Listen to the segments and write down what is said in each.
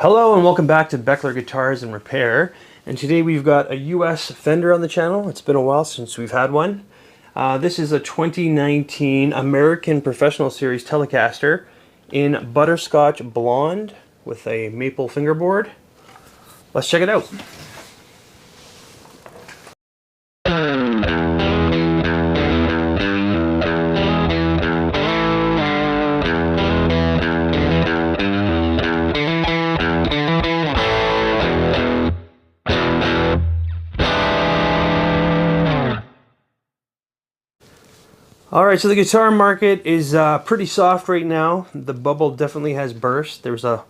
Hello and welcome back to Beckler Guitars and Repair. And today we've got a US Fender on the channel. It's been a while since we've had one. This is a 2019 American Professional Series Telecaster in Butterscotch Blonde with a maple fingerboard. Let's check it out. Alright, so the guitar market is pretty soft right now. The bubble definitely has burst. There was a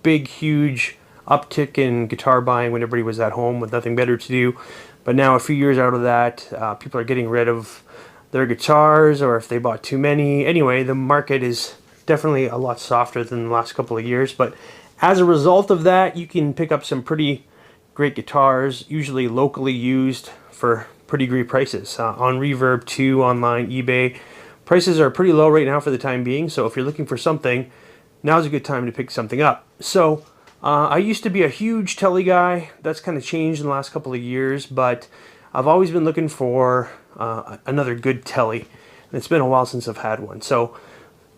big, huge uptick in guitar buying when everybody was at home with nothing better to do. But now, a few years out of that, people are getting rid of their guitars, or if they bought too many. Anyway, the market is definitely a lot softer than the last couple of years. But as a result of that, you can pick up some pretty great guitars, usually locally used, for pretty great prices on Reverb, online, eBay. Prices are pretty low right now for the time being, so if you're looking for something, now's a good time to pick something up. So I used to be a huge Tele guy. That's kind of changed in the last couple of years, but I've always been looking for another good Tele, and it's been a while since I've had one. So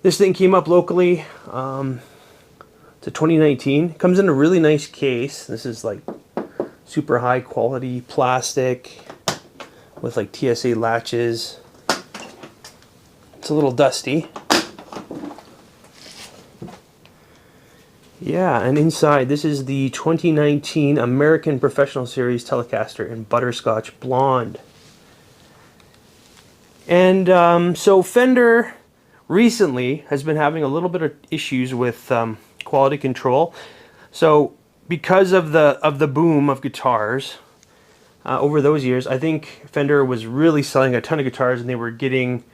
this thing came up locally. It's a 2019. It comes in a really nice case. This is like super high quality plastic with like TSA latches. It's a little dusty. Yeah, and inside, this is the 2019 American Professional Series Telecaster in Butterscotch Blonde. And so Fender recently has been having a little bit of issues with quality control. So because of the boom of guitars over those years, I think Fender was really selling a ton of guitars, and they were getting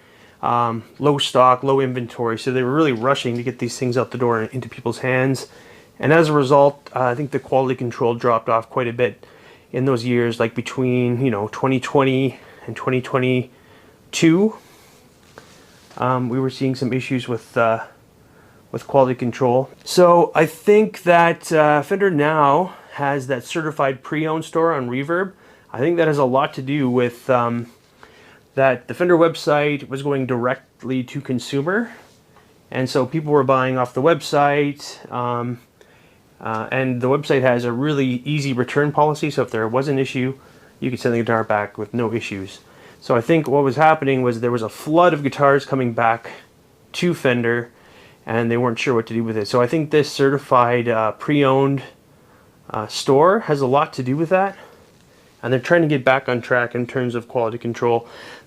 low stock, low inventory, so they were really rushing to get these things out the door and into people's hands. And as a result, I think the quality control dropped off quite a bit in those years, like between 2020 and 2022. We were seeing some issues with quality control. So I think that Fender now has that certified pre-owned store on Reverb. I think that has a lot to do with that the Fender website was going directly to consumer, and so people were buying off the website, and the website has a really easy return policy, so if there was an issue, you could send the guitar back with no issues. So I think what was happening was there was a flood of guitars coming back to Fender, and they weren't sure what to do with it. So I think this certified pre-owned store has a lot to do with that. And they're trying to get back on track in terms of quality control.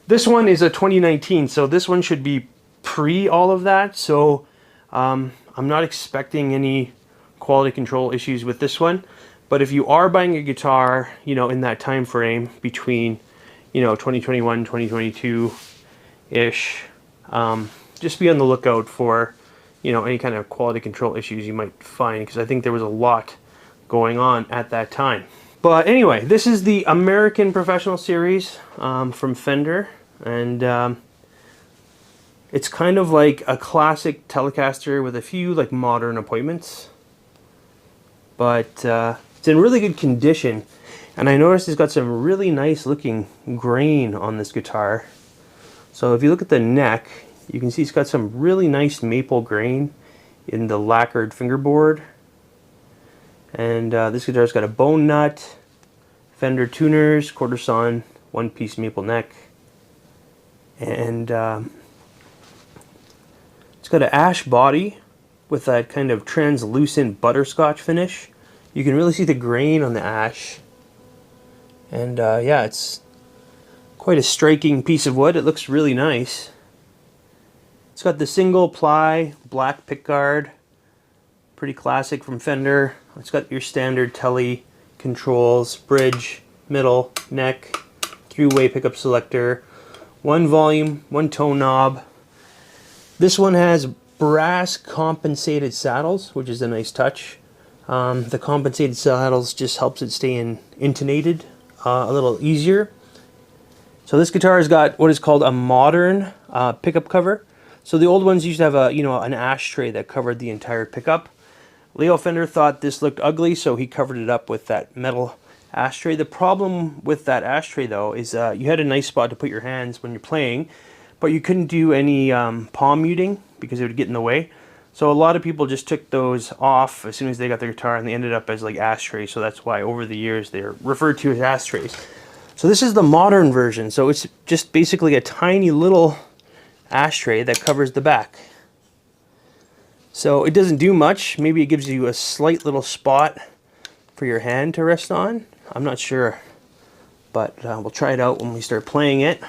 This one is a 2019, so this one should be pre all of that. So I'm not expecting any quality control issues with this one. But if you are buying a guitar, in that time frame between, 2021, 2022-ish, just be on the lookout for, any kind of quality control issues you might find, because I think there was a lot going on at that time. But anyway, this is the American Professional Series from Fender, and it's kind of like a classic Telecaster with a few like modern appointments. But it's in really good condition, and I noticed it's got some really nice looking grain on this guitar. So if you look at the neck, you can see it's got some really nice maple grain in the lacquered fingerboard. And this guitar's got a bone nut, Fender tuners, quarter sawn, one-piece maple neck, and it's got an ash body with that kind of translucent butterscotch finish. You can really see the grain on the ash, and yeah, it's quite a striking piece of wood. It looks really nice. It's got the single ply black pickguard, pretty classic from Fender. It's got your standard Tele controls, bridge, middle, neck, three-way pickup selector, one volume, one tone knob. This one has brass compensated saddles, which is a nice touch. The compensated saddles just helps it stay intonated a little easier. So this guitar has got what is called a modern pickup cover. So the old ones used to have an ashtray that covered the entire pickup. Leo Fender thought this looked ugly, so he covered it up with that metal ashtray. The problem with that ashtray, though, is you had a nice spot to put your hands when you're playing, but you couldn't do any palm muting because it would get in the way. So a lot of people just took those off as soon as they got their guitar, and they ended up as like ashtrays. So that's why over the years they're referred to as ashtrays. So this is the modern version. So it's just basically a tiny little ashtray that covers the back. So it doesn't do much. Maybe it gives you a slight little spot for your hand to rest on. I'm not sure, but we'll try it out when we start playing it.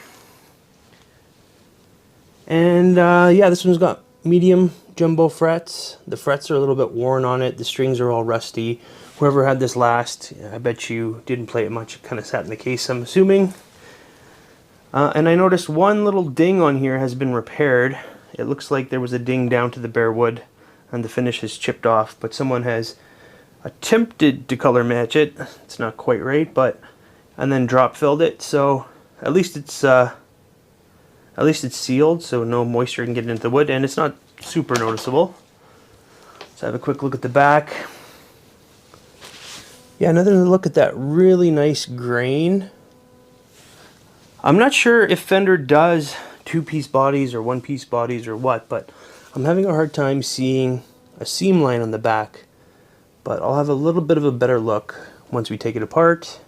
And yeah, this one's got medium jumbo frets. The frets are a little bit worn on it. The strings are all rusty. Whoever had this last, I bet you didn't play it much. It kind of sat in the case, I'm assuming. And I noticed one little ding on here has been repaired. It looks like there was a ding down to the bare wood and the finish is chipped off, but someone has attempted to color match it. It's not quite right, but and then drop filled it, so at least it's sealed, so no moisture can get into the wood, and it's not super noticeable. Let's have a quick look at the back. Yeah, another look at that really nice grain. I'm not sure if Fender does two-piece bodies or one-piece bodies or what, but I'm having a hard time seeing a seam line on the back. But I'll have a little bit of a better look once we take it apart.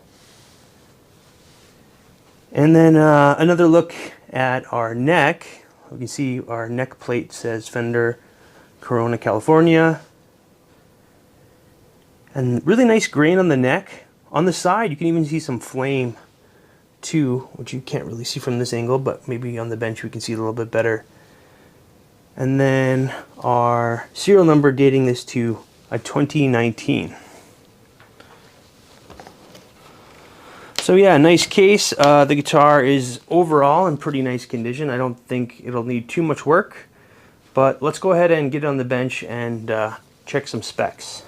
And then another look at our neck. You can see our neck plate says Fender, Corona, California. And really nice grain on the neck. On the side, you can even see some flame too, which you can't really see from this angle, but maybe on the bench we can see a little bit better. And then our serial number dating this to a 2019. So yeah, nice case. The guitar is overall in pretty nice condition. I don't think it'll need too much work, but let's go ahead and get it on the bench and check some specs.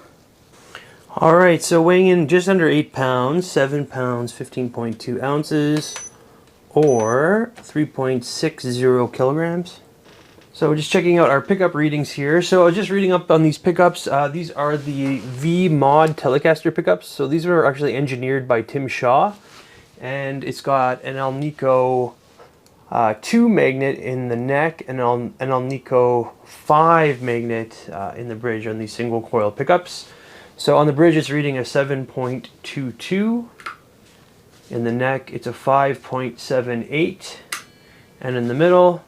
Alright, so weighing in just under 8 pounds, 7 pounds, 15.2 ounces, or 3.60 kilograms. So just checking out our pickup readings here. So I was just reading up on these pickups. These are the V-Mod Telecaster pickups. So these were actually engineered by Tim Shaw. And it's got an Alnico 2 magnet in the neck and an Alnico 5 magnet in the bridge on these single coil pickups. So on the bridge it's reading a 7.22. In the neck it's a 5.78. And in the middle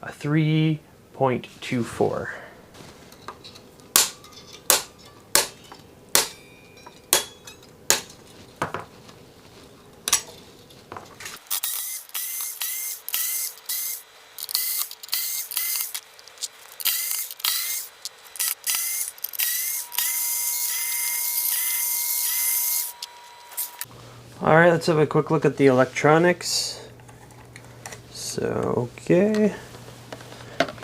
a 3.24. Alright, let's have a quick look at the electronics. So, okay.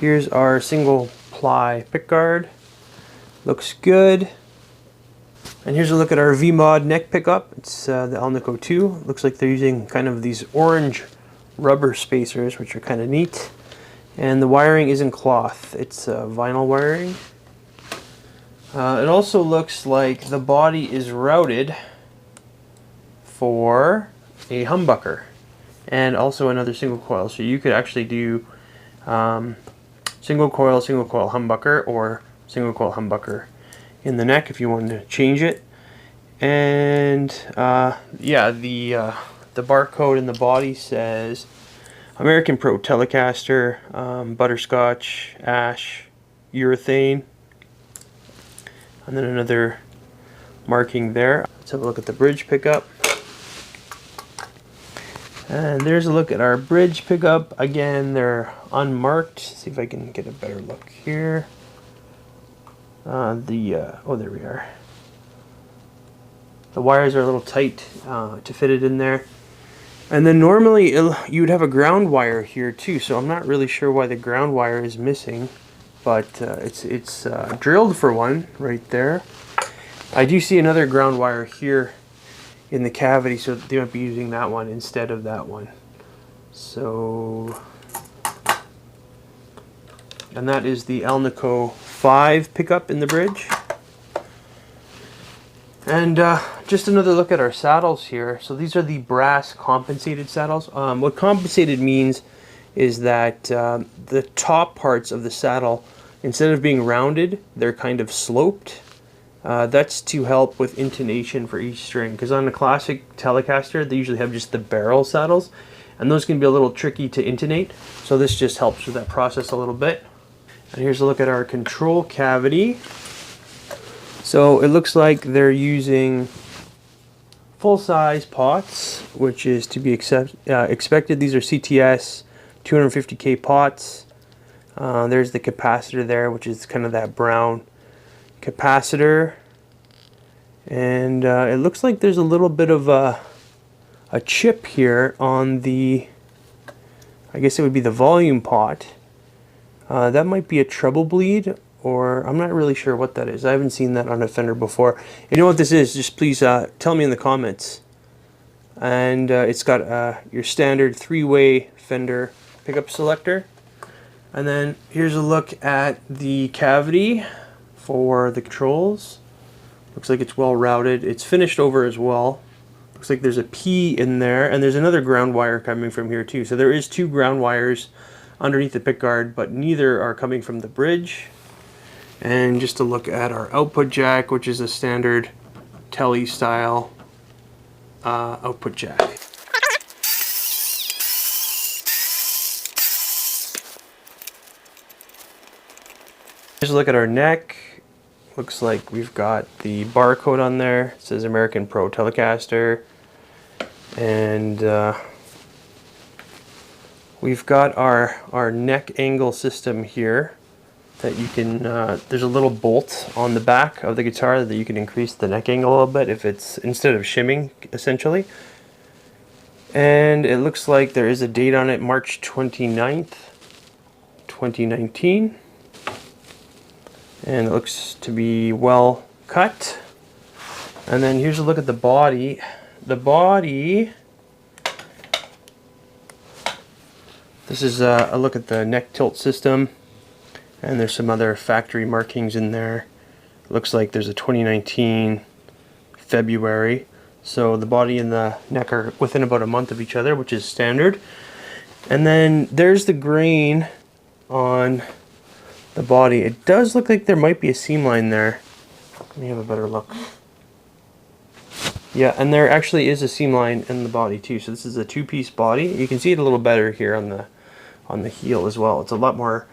Here's our single ply pickguard. Looks good. And here's a look at our V-Mod neck pickup. It's the Alnico 2. Looks like they're using kind of these orange rubber spacers, which are kind of neat. And the wiring isn't cloth, it's vinyl wiring. It also looks like the body is routed for a humbucker and also another single coil. So you could actually do single coil humbucker, or single coil humbucker in the neck if you wanted to change it. And yeah, the barcode in the body says American Pro Telecaster, butterscotch, ash, urethane, and then another marking there. Let's have a look at the bridge pickup. And there's a look at our bridge pickup. Again, they're unmarked. See if I can get a better look here. Oh, there we are. The wires are a little tight to fit it in there. And then normally you would have a ground wire here too, so I'm not really sure why the ground wire is missing, but it's drilled for one right there. I do see another ground wire here in the cavity, so they might be using that one instead of that one. So, and that is the Alnico 5 pickup in the bridge. And just another look at our saddles here. So these are the brass compensated saddles. What compensated means is that the top parts of the saddle, instead of being rounded, they're kind of sloped. That's to help with intonation for each string, because on a classic Telecaster they usually have just the barrel saddles, and those can be a little tricky to intonate, so this just helps with that process a little bit. And here's a look at our control cavity. So it looks like they're using full-size pots, which is to be expected. These are CTS 250K pots. There's the capacitor there, which is kind of that brown capacitor, and it looks like there's a little bit of a chip here on the, I guess it would be the volume pot. That might be a treble bleed, or I'm not really sure what that is. I haven't seen that on a Fender before. You know what this is, just please tell me in the comments. And it's got your standard 3-way Fender pickup selector. And then here's a look at the cavity for the controls. Looks like it's well routed. It's finished over as well. Looks like there's a P in there, and there's another ground wire coming from here too. So there is 2 ground wires underneath the pickguard, but neither are coming from the bridge. And just to look at our output jack, which is a standard Tele style output jack. Just look at our neck. Looks like we've got the barcode on there. It says American Pro Telecaster. And we've got our neck angle system here that you can, there's a little bolt on the back of the guitar that you can increase the neck angle a little bit if it's, instead of shimming, essentially. And it looks like there is a date on it, March 29th, 2019. And it looks to be well cut. And then here's a look at the body. The body, this is a look at the neck tilt system, and there's some other factory markings in there. Looks like there's a 2019 February. So the body and the neck are within about a month of each other, which is standard. And then there's the grain on the body. It does look like there might be a seam line there. Let me have a better look. Yeah, and there actually is a seam line in the body too. So this is a 2-piece body. You can see it a little better here on the heel as well. It's a lot more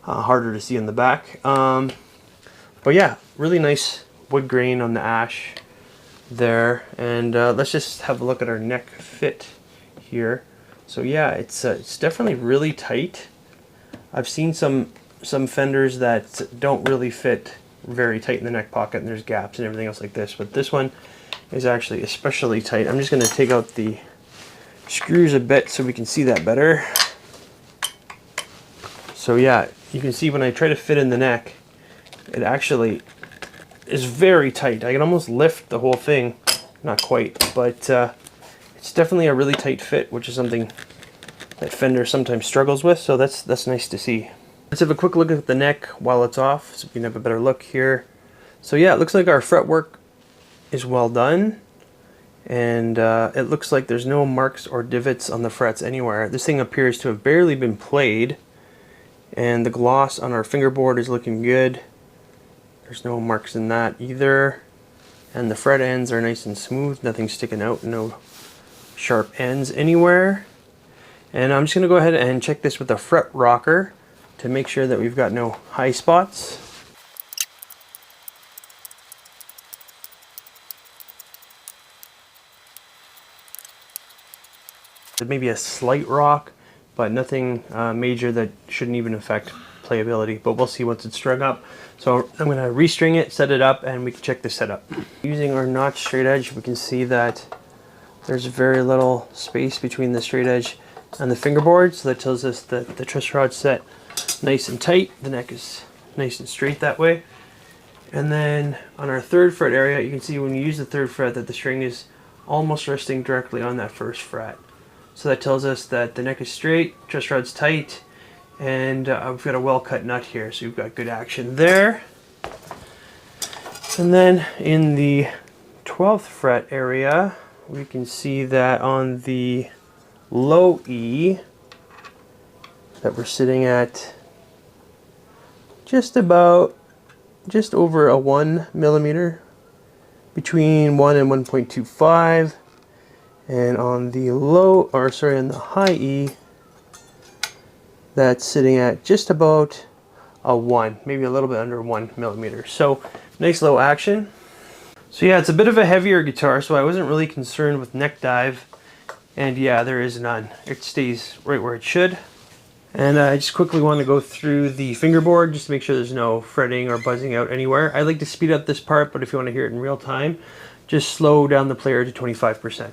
harder to see in the back. But yeah, really nice wood grain on the ash there. And let's just have a look at our neck fit here. So yeah, it's definitely really tight. I've seen some Fenders that don't really fit very tight in the neck pocket, and there's gaps and everything else like this, but this one is actually especially tight. I'm just going to take out the screws a bit so we can see that better. So yeah, you can see when I try to fit in the neck, it actually is very tight. I can almost lift the whole thing, not quite, but it's definitely a really tight fit, which is something that Fender sometimes struggles with, so that's nice to see. Let's have a quick look at the neck while it's off so we can have a better look here. So yeah, it looks like our fretwork is well done, and it looks like there's no marks or divots on the frets anywhere. This thing appears to have barely been played, and the gloss on our fingerboard is looking good. There's no marks in that either, and the fret ends are nice and smooth, nothing sticking out, no sharp ends anywhere. And I'm just going to go ahead and check this with a fret rocker to make sure that we've got no high spots. There may be a slight rock, but nothing major that shouldn't even affect playability, but we'll see once it's strung up. So I'm going to restring it, set it up, and we can check the setup. Using our notch straight edge, we can see that there's very little space between the straight edge and the fingerboard, so that tells us that the truss rod's set nice and tight. The neck is nice and straight that way. And then on our 3rd fret area, you can see when you use the 3rd fret that the string is almost resting directly on that 1st fret. So that tells us that the neck is straight, truss rod's tight, and we've got a well-cut nut here, so we've got good action there. And then in the 12th fret area, we can see that on the low E that we're sitting at just over a 1 millimeter, between 1 and 1.25, and on the on the high E, that's sitting at just about a 1, maybe a little bit under 1 millimeter. So nice low action. So yeah, it's a bit of a heavier guitar, so I wasn't really concerned with neck dive, and yeah, there is none. It stays right where it should. And I just quickly want to go through the fingerboard just to make sure there's no fretting or buzzing out anywhere. I like to speed up this part, but if you want to hear it in real time, just slow down the player to 25%.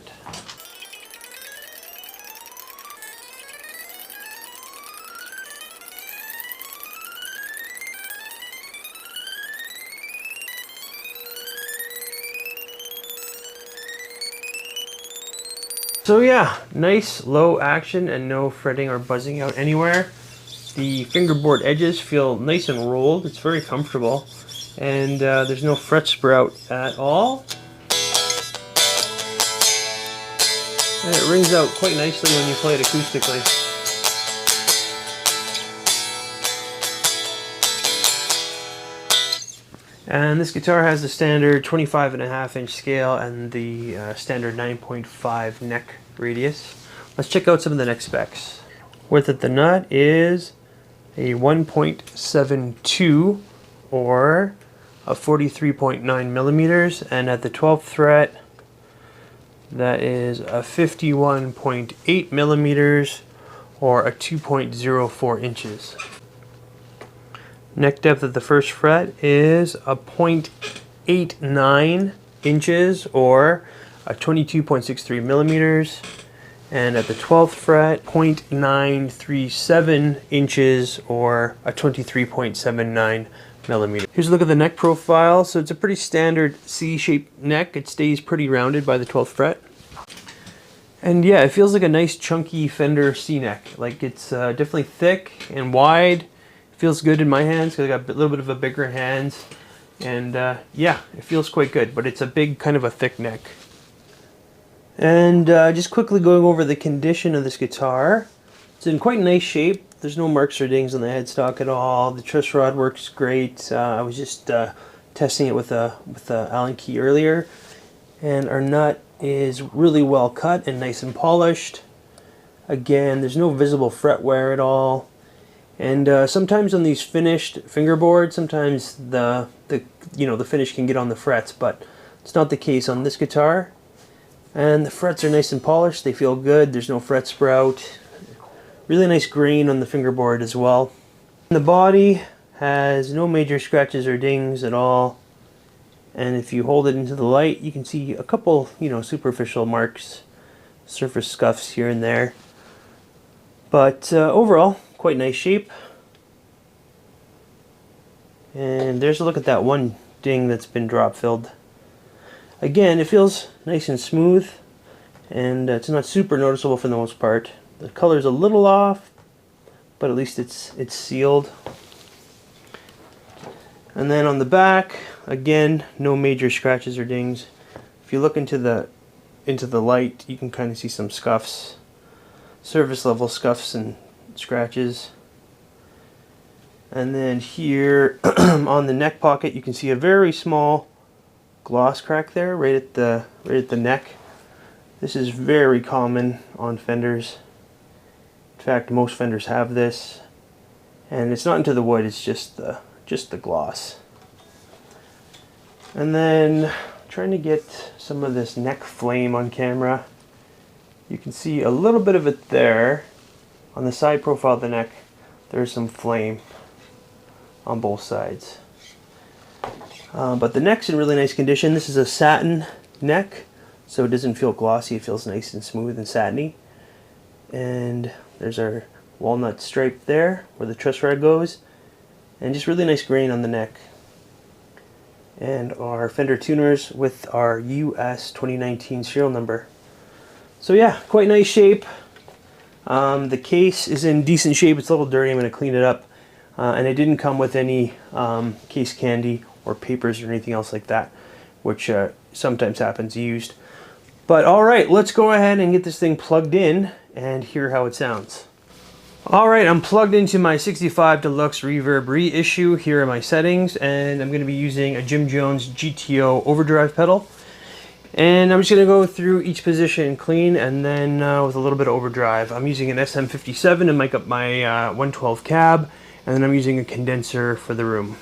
So yeah, nice low action and no fretting or buzzing out anywhere. The fingerboard edges feel nice and rolled. It's very comfortable, and there's no fret sprout at all. And it rings out quite nicely when you play it acoustically. And this guitar has the standard 25.5-inch scale and the standard 9.5 neck radius. Let's check out some of the neck specs. Width at the nut is a 1.72 or a 43.9 millimeters, and at the 12th fret that is a 51.8 millimeters or a 2.04 inches. Neck depth at the first fret is a 0.89 inches or a 22.63 millimeters, and at the 12th fret 0.937 inches or a 23.79 millimeters. Here's a look at the neck profile. So it's a pretty standard C-shaped neck. It stays pretty rounded by the 12th fret. And yeah, it feels like a nice chunky Fender C neck. Like it's definitely thick and wide. Feels good in my hands because I got a little bit of a bigger hands, and yeah, it feels quite good, but it's a big kind of a thick neck. And just quickly going over the condition of this guitar, it's in quite nice shape. There's no marks or dings on the headstock at all. The truss rod works great. I was just testing it with a Allen key earlier, and our nut is really well cut and nice and polished. Again, there's no visible fret wear at all. And sometimes on these finished fingerboards, sometimes the finish can get on the frets, but it's not the case on this guitar. And the frets are nice and polished. They feel good. There's no fret sprout. Really nice grain on the fingerboard as well. And the body has no major scratches or dings at all. And if you hold it into the light, you can see a couple, superficial marks, surface scuffs here and there. But overall, quite nice shape. And there's a look at that one ding that's been drop filled. Again, it feels nice and smooth, and it's not super noticeable for the most part. The color's a little off, but at least it's sealed. And then on the back, again, no major scratches or dings. If you look into the light, you can kind of see some scuffs, surface level scuffs and scratches. And then here on the neck pocket, you can see a very small gloss crack there, right at the neck. This is very common on Fenders. In fact, most Fenders have this, and it's not into the wood. It's just the gloss. And then trying to get some of this neck flame on camera. You can see a little bit of it there on the side profile of the neck. There's some flame on both sides. But the neck's in really nice condition. This is a satin neck, so it doesn't feel glossy. It feels nice and smooth and satiny. And there's our walnut stripe there where the truss rod goes, and just really nice grain on the neck. And our Fender tuners with our US 2019 serial number. So yeah, quite nice shape. The case is in decent shape. It's a little dirty. I'm going to clean it up. And it didn't come with any case candy or papers or anything else like that, which sometimes happens used. But all right, let's go ahead and get this thing plugged in and hear how it sounds. All right, I'm plugged into my 65 Deluxe Reverb reissue. Here are my settings, and I'm going to be using a Jim Jones GTO overdrive pedal. And I'm just going to go through each position clean and then with a little bit of overdrive. I'm using an SM57 to mic up my 112 cab, and then I'm using a condenser for the room.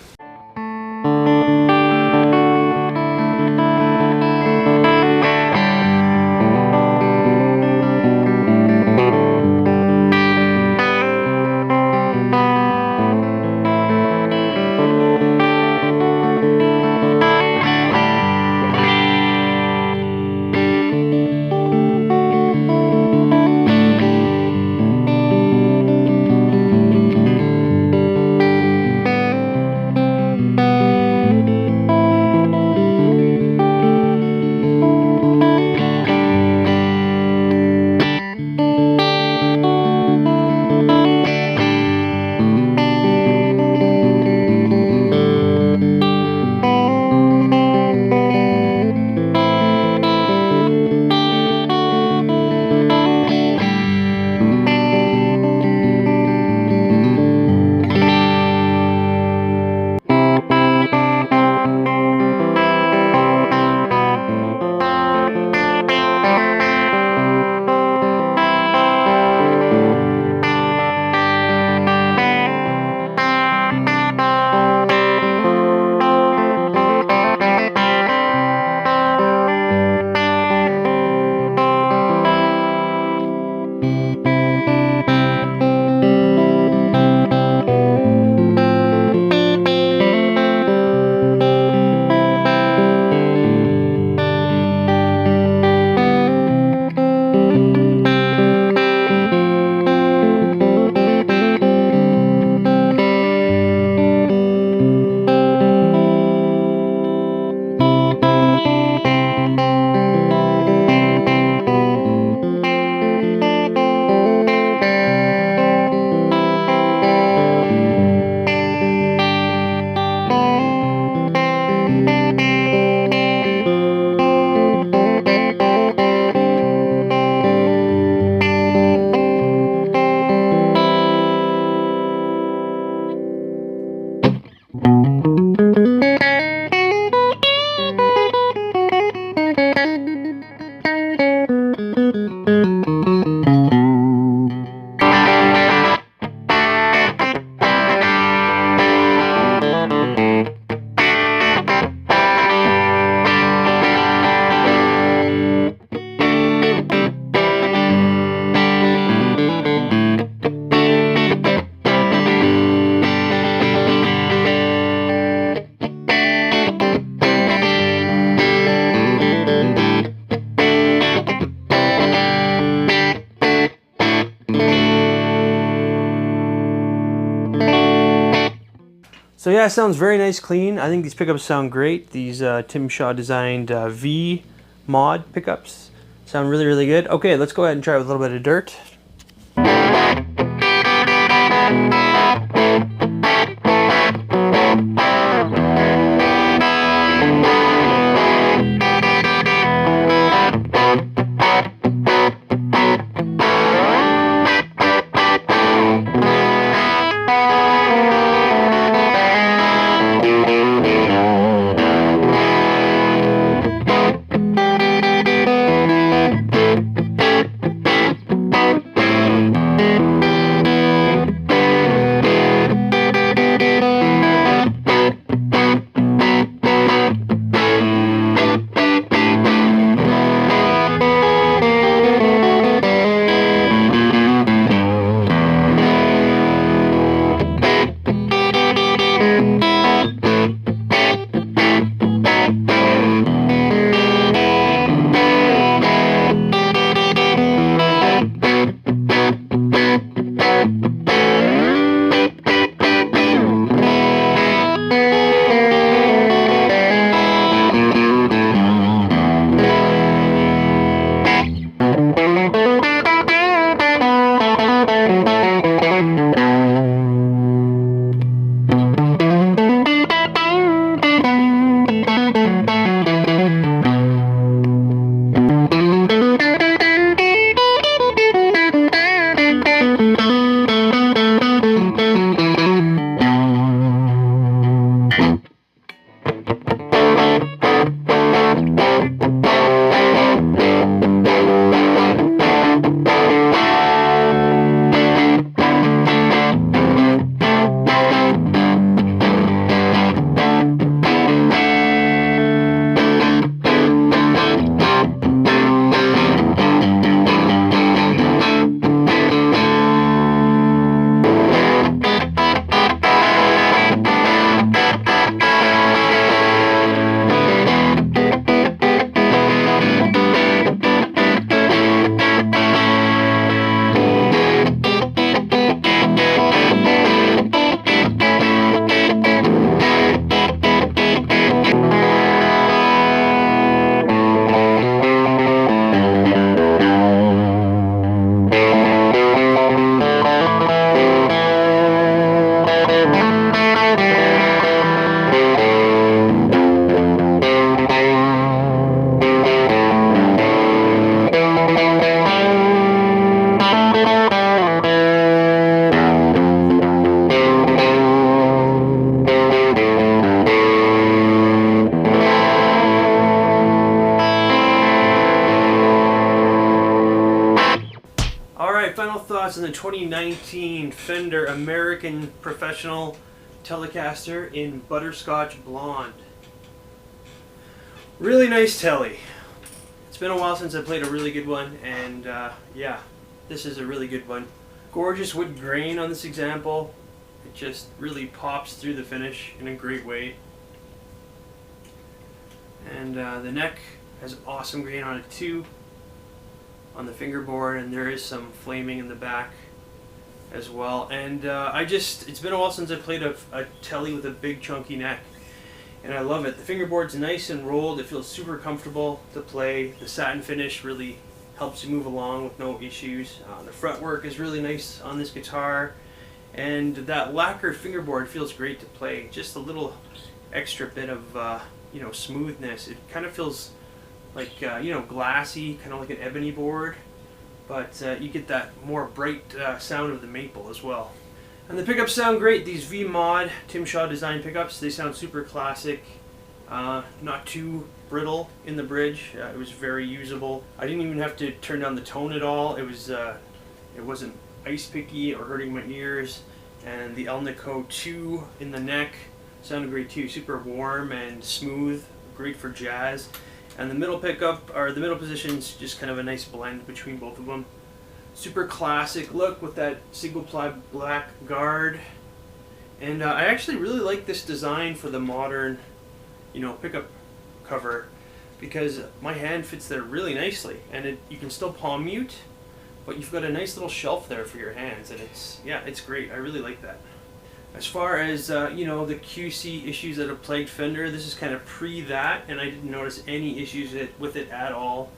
So yeah, it sounds very nice, clean. I think these pickups sound great. These Tim Shaw designed V mod pickups sound really, really good. Okay, let's go ahead and try it with a little bit of dirt. thoughts on the 2019 Fender American Professional Telecaster in Butterscotch Blonde. Really nice telly. It's been a while since I played a really good one, and yeah, this is a really good one. Gorgeous wood grain on this example. It just really pops through the finish in a great way. And the neck has awesome grain on it too, on the fingerboard, and there is some flaming in the back as well. And it's been a while since I played a telly with a big chunky neck, and I love it. The fingerboard's nice and rolled. It feels super comfortable to play. The satin finish really helps you move along with no issues. The fretwork is really nice on this guitar, and that lacquered fingerboard feels great to play. Just a little extra bit of smoothness. It kind of feels like glassy, kind of like an ebony board, but you get that more bright sound of the maple as well. And the pickups sound great. These V-Mod Tim Shaw design pickups, they sound super classic, not too brittle in the bridge. It was very usable. I didn't even have to turn down the tone at all. It wasn't ice picky or hurting my ears. And the Elnico 2 in the neck sounded great too. Super warm and smooth, great for jazz. And the middle pickup, or the middle position's just kind of a nice blend between both of them. Super classic look with that single ply black guard. And I actually really like this design for the modern, pickup cover, because my hand fits there really nicely, and you can still palm mute, but you've got a nice little shelf there for your hands, and it's great. I really like that. As far as the QC issues that have plagued Fender, this is kind of pre that, and I didn't notice any issues with it at all.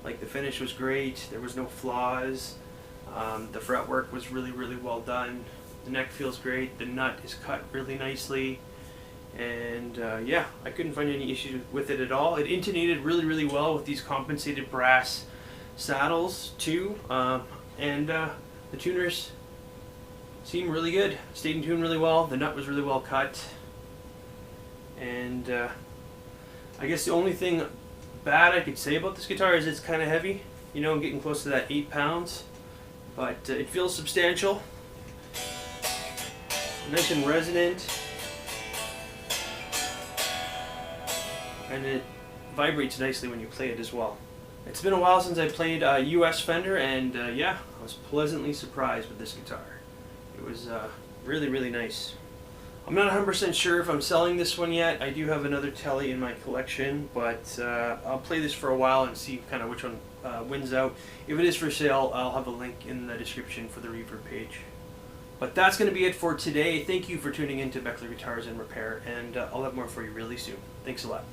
Like, the finish was great, there was no flaws, the fretwork was really, really well done, the neck feels great, the nut is cut really nicely, and yeah, I couldn't find any issues with it at all. It intonated really, really well with these compensated brass saddles too, and the tuners seemed really good. Stayed in tune really well. The nut was really well cut. And I guess the only thing bad I could say about this guitar is it's kind of heavy. I'm getting close to that 8 pounds. But it feels substantial. Nice and resonant. And it vibrates nicely when you play it as well. It's been a while since I played US Fender, and yeah, I was pleasantly surprised with this guitar. It was really, really nice. I'm not 100% sure if I'm selling this one yet. I do have another telly in my collection, but I'll play this for a while and see kind of which one wins out. If it is for sale, I'll have a link in the description for the Reverb page. But that's going to be it for today. Thank you for tuning in to Beckler Guitars and Repair, and I'll have more for you really soon. Thanks a lot.